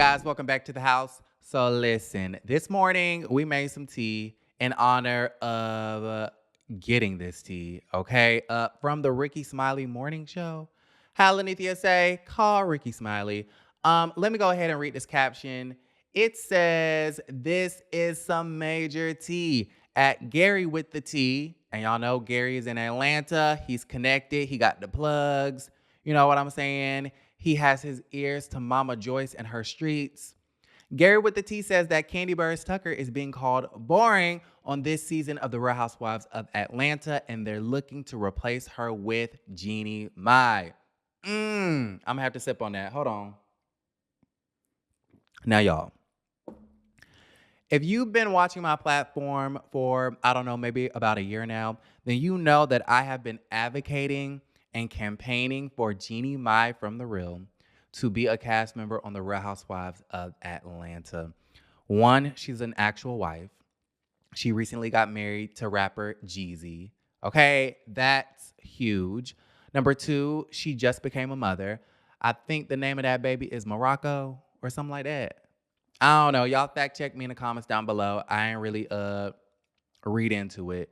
Guys, welcome back to the house. So listen, this morning we made some tea in honor of getting this tea, okay? From the Rickey Smiley morning show. How Lenithia say, call Rickey Smiley. Let me go ahead and read this caption. It says, this is some major tea at Gary with the tea. And y'all know Gary is in Atlanta. He's connected. He got the plugs. You know what I'm saying? He has his ears to Mama Joyce and her streets. Gary with the T says that Kandi Burruss Tucker is being called boring on this season of The Real Housewives of Atlanta, and they're looking to replace her with Jeannie Mai. I'm going to have to sip on that. Hold on. Now, y'all, if you've been watching my platform for, I don't know, maybe about a year now, then you know that I have been advocating and campaigning for Jeannie Mai from The Real to be a cast member on The Real Housewives of Atlanta. One, she's an actual wife. She recently got married to rapper Jeezy. Okay, that's huge. Number two, she just became a mother. I think the name of that baby is Morocco or something like that. I don't know. Y'all fact check me in the comments down below. I ain't really read into it.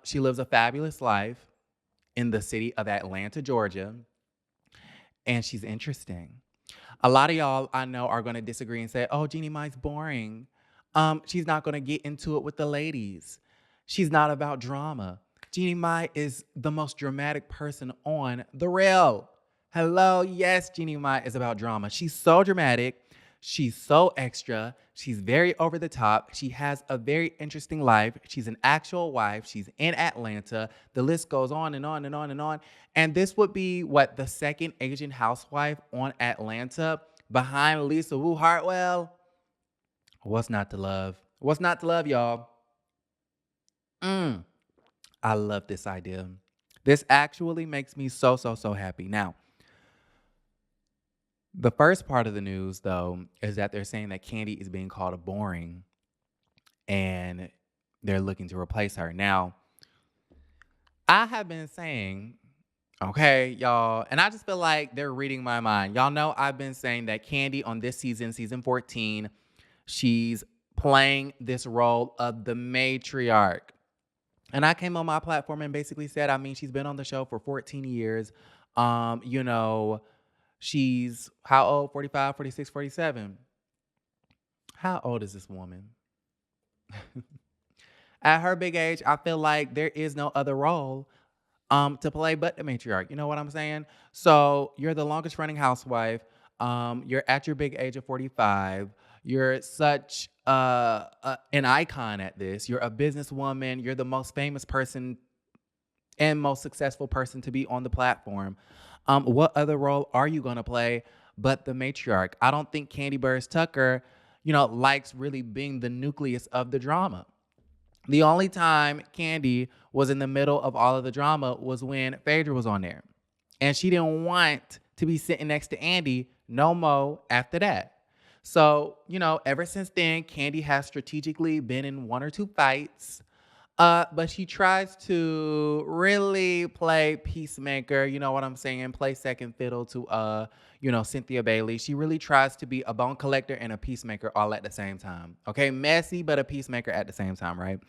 She lives a fabulous life in the city of Atlanta, Georgia, and she's interesting. A lot of y'all I know are going to disagree and say, oh, Jeannie Mai's boring. She's not going to get into it with the ladies. She's not about drama. Jeannie Mai is the most dramatic person on The Real. Hello, yes, Jeannie Mai is about drama. She's so dramatic. She's so extra. She's very over the top. She has a very interesting life. She's an actual wife. She's in Atlanta. The list goes on and on and on and on. And this would be, the second Asian housewife on Atlanta behind Lisa Wu Hartwell? What's not to love? What's not to love, y'all? I love this idea. This actually makes me so, so, so happy. Now, the first part of the news, though, is that they're saying that Kandi is being called boring and they're looking to replace her. Now, I have been saying, okay, y'all, and I just feel like they're reading my mind. Y'all know I've been saying that Kandi on this season, season 14, she's playing this role of the matriarch. And I came on my platform and basically said, she's been on the show for 14 years. She's how old? 45, 46, 47. How old is this woman? At her big age, I feel like there is no other role to play but the matriarch. You know what I'm saying? So you're the longest running housewife. You're at your big age of 45. You're such an icon at this. You're a businesswoman. You're the most famous person and most successful person to be on the platform. What other role are you going to play but the matriarch? I don't think Kandi Burruss Tucker, likes really being the nucleus of the drama. The only time Kandi was in the middle of all of the drama was when Phaedra was on there. And she didn't want to be sitting next to Andy no more after that. So, ever since then, Kandi has strategically been in one or two fights. But she tries to really play peacemaker, you know what I'm saying? Play second fiddle to, Cynthia Bailey. She really tries to be a bone collector and a peacemaker all at the same time. Okay, messy, but a peacemaker at the same time, right?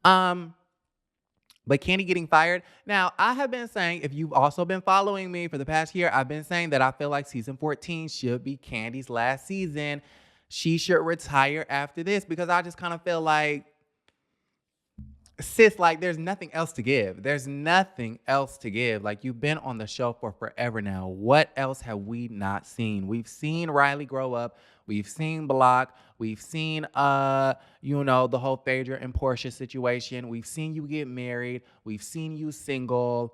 But Kandi getting fired. Now, I have been saying, if you've also been following me for the past year, I've been saying that I feel like season 14 should be Kandi's last season. She should retire after this because I just kind of feel like, sis, like there's nothing else to give. There's nothing else to give. Like you've been on the show for forever now. What else have we not seen? We've seen Riley grow up. We've seen Block. We've seen, the whole Phaedra and Portia situation. We've seen you get married. We've seen you single.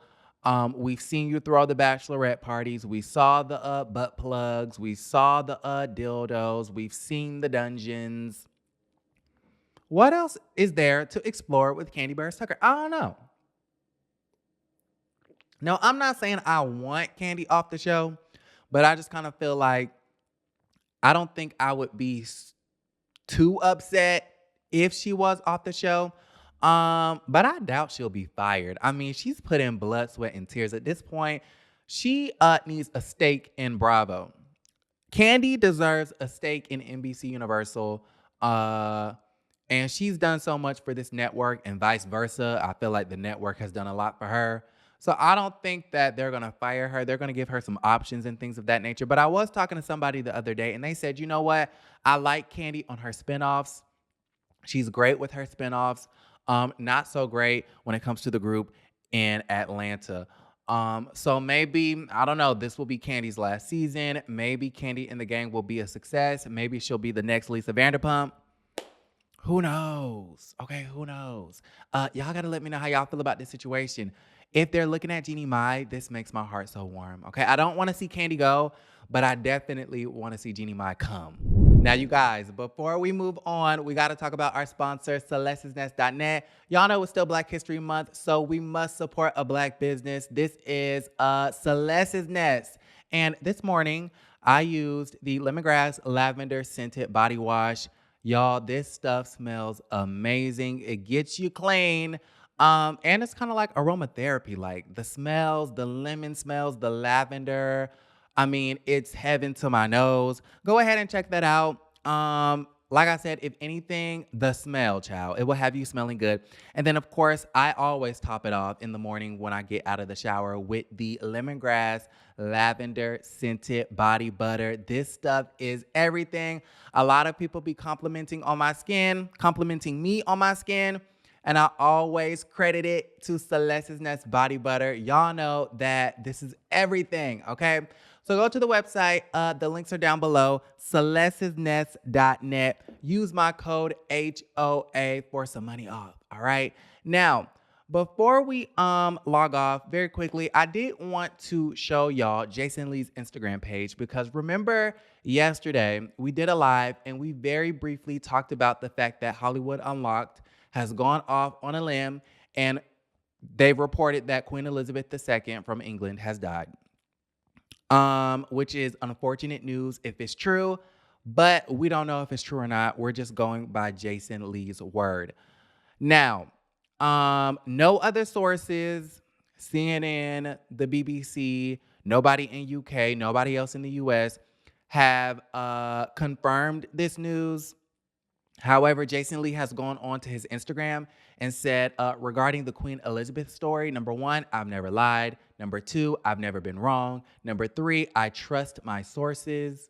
We've seen you throw the bachelorette parties. We saw the butt plugs. We saw the dildos. We've seen the dungeons. What else is there to explore with Kandi Burruss Tucker? I don't know. No, I'm not saying I want Kandi off the show, but I just kind of feel like I don't think I would be too upset if she was off the show. But I doubt she'll be fired. She's put in blood, sweat, and tears. At this point, she needs a stake in Bravo. Kandi deserves a stake in NBC Universal. And she's done so much for this network and vice versa. I feel like the network has done a lot for her. So I don't think that they're going to fire her. They're going to give her some options and things of that nature. But I was talking to somebody the other day and they said, you know what? I like Kandi on her spinoffs. She's great with her spinoffs. Not so great when it comes to the group in Atlanta. So maybe, I don't know, this will be Kandi's last season. Maybe Kandi and the gang will be a success. Maybe she'll be the next Lisa Vanderpump. Who knows? Okay, who knows? Y'all gotta let me know how y'all feel about this situation. If they're looking at Jeannie Mai, this makes my heart so warm. Okay, I don't want to see Kandi go, but I definitely want to see Jeannie Mai come. Now, you guys, before we move on, we got to talk about our sponsor, celestesnest.net. Y'all know it's still Black History Month, so we must support a Black business. This is Celeste's Nest. And this morning, I used the lemongrass lavender scented body wash. Y'all, this stuff smells amazing. It gets you clean. And it's kind of like aromatherapy, like the smells, the lemon smells, the lavender. I mean, it's heaven to my nose. Go ahead and check that out. Like I said, if anything, the smell, child, it will have you smelling good. And then, of course, I always top it off in the morning when I get out of the shower with the lemongrass lavender scented body butter. This stuff is everything. A lot of people be complimenting me on my skin. And I always credit it to Celeste's Nest body butter. Y'all know that this is everything, okay? So go to the website. The links are down below, celestesnest.net. Use my code HOA for some money off, all right? Now, before we log off, very quickly, I did want to show y'all Jason Lee's Instagram page because remember yesterday we did a live and we very briefly talked about the fact that Hollywood Unlocked has gone off on a limb and they've reported that Queen Elizabeth II from England has died. Which is unfortunate news if it's true, but we don't know if it's true or not. We're just going by Jason Lee's word. Now, no other sources, CNN, the BBC, nobody in UK, nobody else in the US have confirmed this news. However, Jason Lee has gone on to his Instagram and said, regarding the Queen Elizabeth story, number 1, I've never lied. Number 2, I've never been wrong. Number 3, I trust my sources.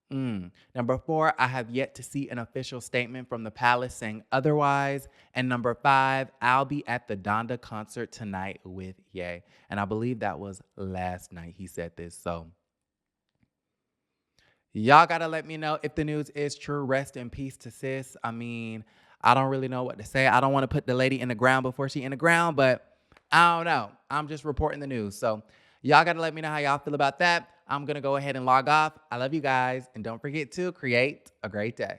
Number 4, I have yet to see an official statement from the palace saying otherwise. And number 5, I'll be at the Donda concert tonight with Ye. And I believe that was last night he said this. So y'all got to let me know if the news is true. Rest in peace to sis. I mean, I don't really know what to say. I don't want to put the lady in the ground before she in the ground, but I don't know. I'm just reporting the news. So y'all got to let me know how y'all feel about that. I'm going to go ahead and log off. I love you guys. And don't forget to create a great day.